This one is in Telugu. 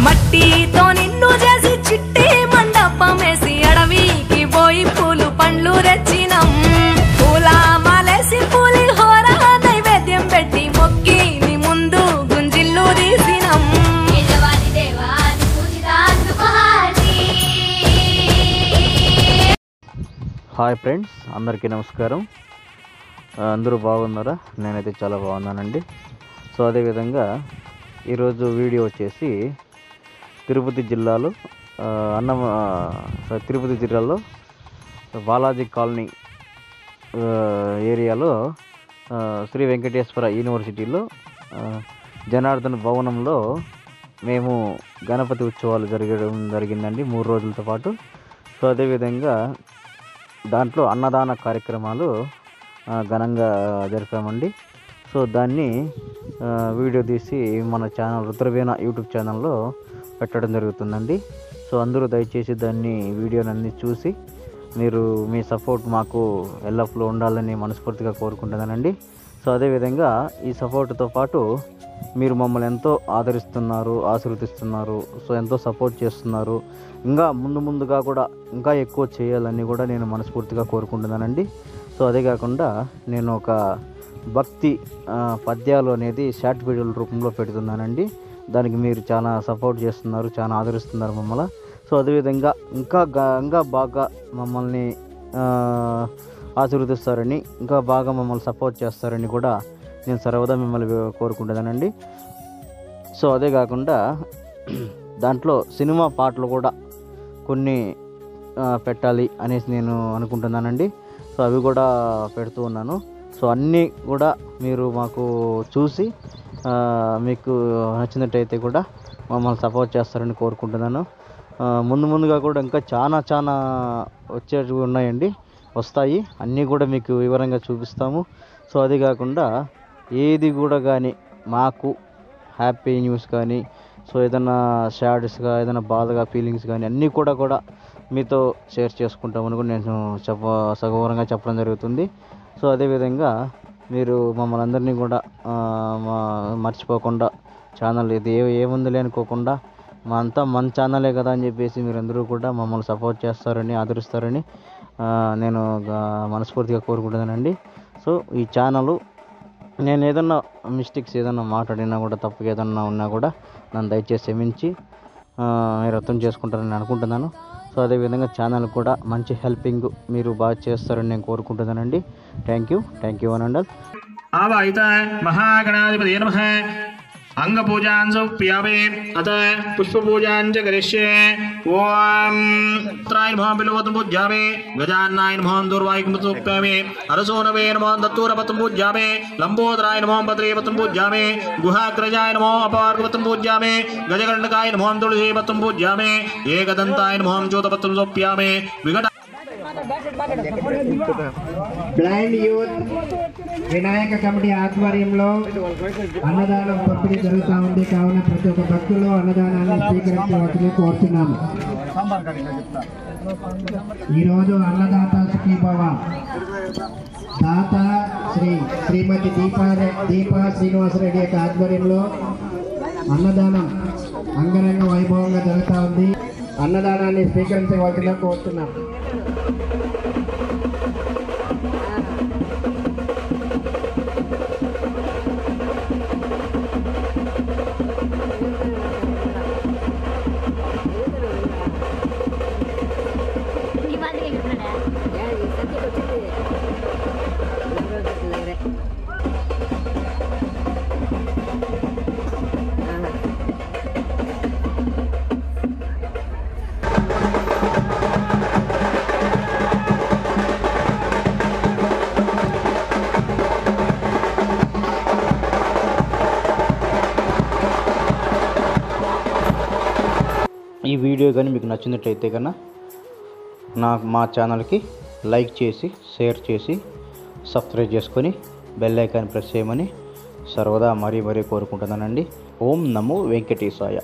మట్టితో నిన్ను చేసి చిట్టి మండపమేసి అడవికి పోయి పూలు పండ్లు తెచ్చినం పూల మాలేసి పులిహోర నైవేద్యం పెట్టి మొక్కి నీ ముందు గుంజిల్లు తీసినం హాయ్ ఫ్రెండ్స్, అందరికీ నమస్కారం. అందరూ బాగున్నారా? నేనైతే చాలా బాగున్నానండి. సో అదేవిధంగా ఈరోజు వీడియో వచ్చేసి తిరుపతి జిల్లాలో బాలాజీ కాలనీ ఏరియాలో శ్రీ వెంకటేశ్వర యూనివర్సిటీలో జనార్దన్ భవనంలో మేము గణపతి ఉత్సవాలు జరిగిందండి 3 రోజులతో పాటు. సో అదేవిధంగా దాంట్లో అన్నదాన కార్యక్రమాలు ఘనంగా జరిపామండి. సో దాన్ని వీడియో తీసి మన ఛానల్ రుద్రవీణ యూట్యూబ్ ఛానల్లో పెట్టడం జరుగుతుందండి. సో అందరూ దయచేసి దాన్ని వీడియోనన్నీ చూసి మీరు మీ సపోర్ట్ మాకు ఎల్లప్పుడూ ఉండాలని మనస్ఫూర్తిగా కోరుకుంటున్నానండి. సో అదేవిధంగా ఈ సపోర్ట్తో పాటు మీరు మమ్మల్ని ఎంతో ఆదరిస్తున్నారు, ఆశీర్వదిస్తున్నారు. సో ఎంతో సపోర్ట్ చేస్తున్నారు. ఇంకా ముందుగా కూడా ఇంకా ఎక్కువ చేయాలని కూడా నేను మనస్ఫూర్తిగా కోరుకుంటున్నానండి. సో అదే కాకుండా నేను ఒక భక్తి పద్యాలు అనేది షార్ట్ వీడియోల రూపంలో పెడుతున్నానండి. దానికి మీరు చాలా సపోర్ట్ చేస్తున్నారు, చాలా ఆదరిస్తున్నారు మమ్మల్ని. సో అదేవిధంగా ఇంకా బాగా మమ్మల్ని ఆశీర్వదిస్తారని, ఇంకా బాగా మమ్మల్ని సపోర్ట్ చేస్తారని కూడా నేను సర్వదా మిమ్మల్ని కోరుకుంటున్నానండి. సో అదే కాకుండా దాంట్లో సినిమా పాటలు కూడా కొన్ని పెట్టాలి అనేసి నేను అనుకుంటున్నానండి. సో అవి కూడా పెడుతూ ఉన్నాను. సో అన్నీ కూడా మీరు మాకు చూసి మీకు నచ్చినట్టయితే కూడా మమ్మల్ని సపోర్ట్ చేస్తారని కోరుకుంటున్నాను. ముందుగా కూడా ఇంకా చాలా వచ్చేవి ఉన్నాయండి, వస్తాయి. అన్నీ కూడా మీకు వివరంగా చూపిస్తాము. సో అది కాకుండా ఏది కూడా కానీ మాకు హ్యాపీ న్యూస్ కానీ, సో ఏదైనా సాడ్స్గా, ఏదైనా బాధగా ఫీలింగ్స్ కానీ అన్నీ కూడా మీతో షేర్ చేసుకుంటామని కూడా నేను సగౌరవంగా చెప్పడం జరుగుతుంది. సో అదేవిధంగా మీరు మమ్మల్ని అందరినీ కూడా మర్చిపోకుండా ఛానల్ ఇది ఏముందిలే అనుకోకుండా మన ఛానలే కదా అని చెప్పేసి మీరందరూ కూడా మమ్మల్ని సపోర్ట్ చేస్తారని, ఆదరిస్తారని నేను మనస్ఫూర్తిగా కోరుకుంటున్నానండి. సో ఈ ఛానల్ నేను ఏదన్నా మిస్టేక్స్ ఏదన్నా మాట్లాడినా కూడా, తప్పుగా ఏదన్నా ఉన్నా కూడా నన్ను దయచేసి క్షమించి మీరు అర్థం చేసుకుంటారని అనుకుంటున్నాను. సో అదేవిధంగా ఛానల్ కూడా మంచి హెల్పింగ్ మీరు బాగా చేస్తారని నేను కోరుకుంటున్నానండి. థ్యాంక్ యూ అనండి. आवाहित महागणाधिपति नमः अंगपूजां समर्पयामि अथ पुष्पपूजां च करिष्ये। ओम त्राय नमः बिल्वतं पूजयामि, गजाननाय नमः दुर्वायुं समर्पयामि, अरसोनवे नमः दत्तूरपतं पूजयामि, लंबोदराय नमः भद्रेवतं पूजयामि, गुहाग्रजाय नमः अपार्वतं पूजयामि, गजकर्णकाय नमः तुलसीपतं पूजयामि, एकदन्ताय नमः ज्योतपतं समर्पयामि। विघट బ్లైండ్ యూత్ వినాయక కమిటీ ఆధ్వర్యంలో అన్నదానం పంపిణీ జరుగుతూ ఉంది. కావున ప్రతి ఒక్క భక్తులు అన్నదానాన్ని స్వీకరించవలసింది కోరుతున్నాము. ఈరోజు అన్నదాత సుఖీభవ దాత శ్రీమతి దీపా శ్రీనివాసరెడ్డి యొక్క ఆధ్వర్యంలో అన్నదానం అంగరంగ వైభవంగా జరుగుతూ ఉంది. అన్నదానాన్ని స్వీకరించవలసిందిగా కోరుతున్నాం. ఈ వీడియో కానీ మీకు నచ్చినట్లయితే కన్నా మా ఛానల్కి లైక్ చేసి, షేర్ చేసి, సబ్స్క్రైబ్ చేసుకొని బెల్ ఐకాన్ ప్రెస్ చేయమని సర్వదా మరీ కోరుకుంటున్నానండి. ఓం నమో వెంకటేశాయ.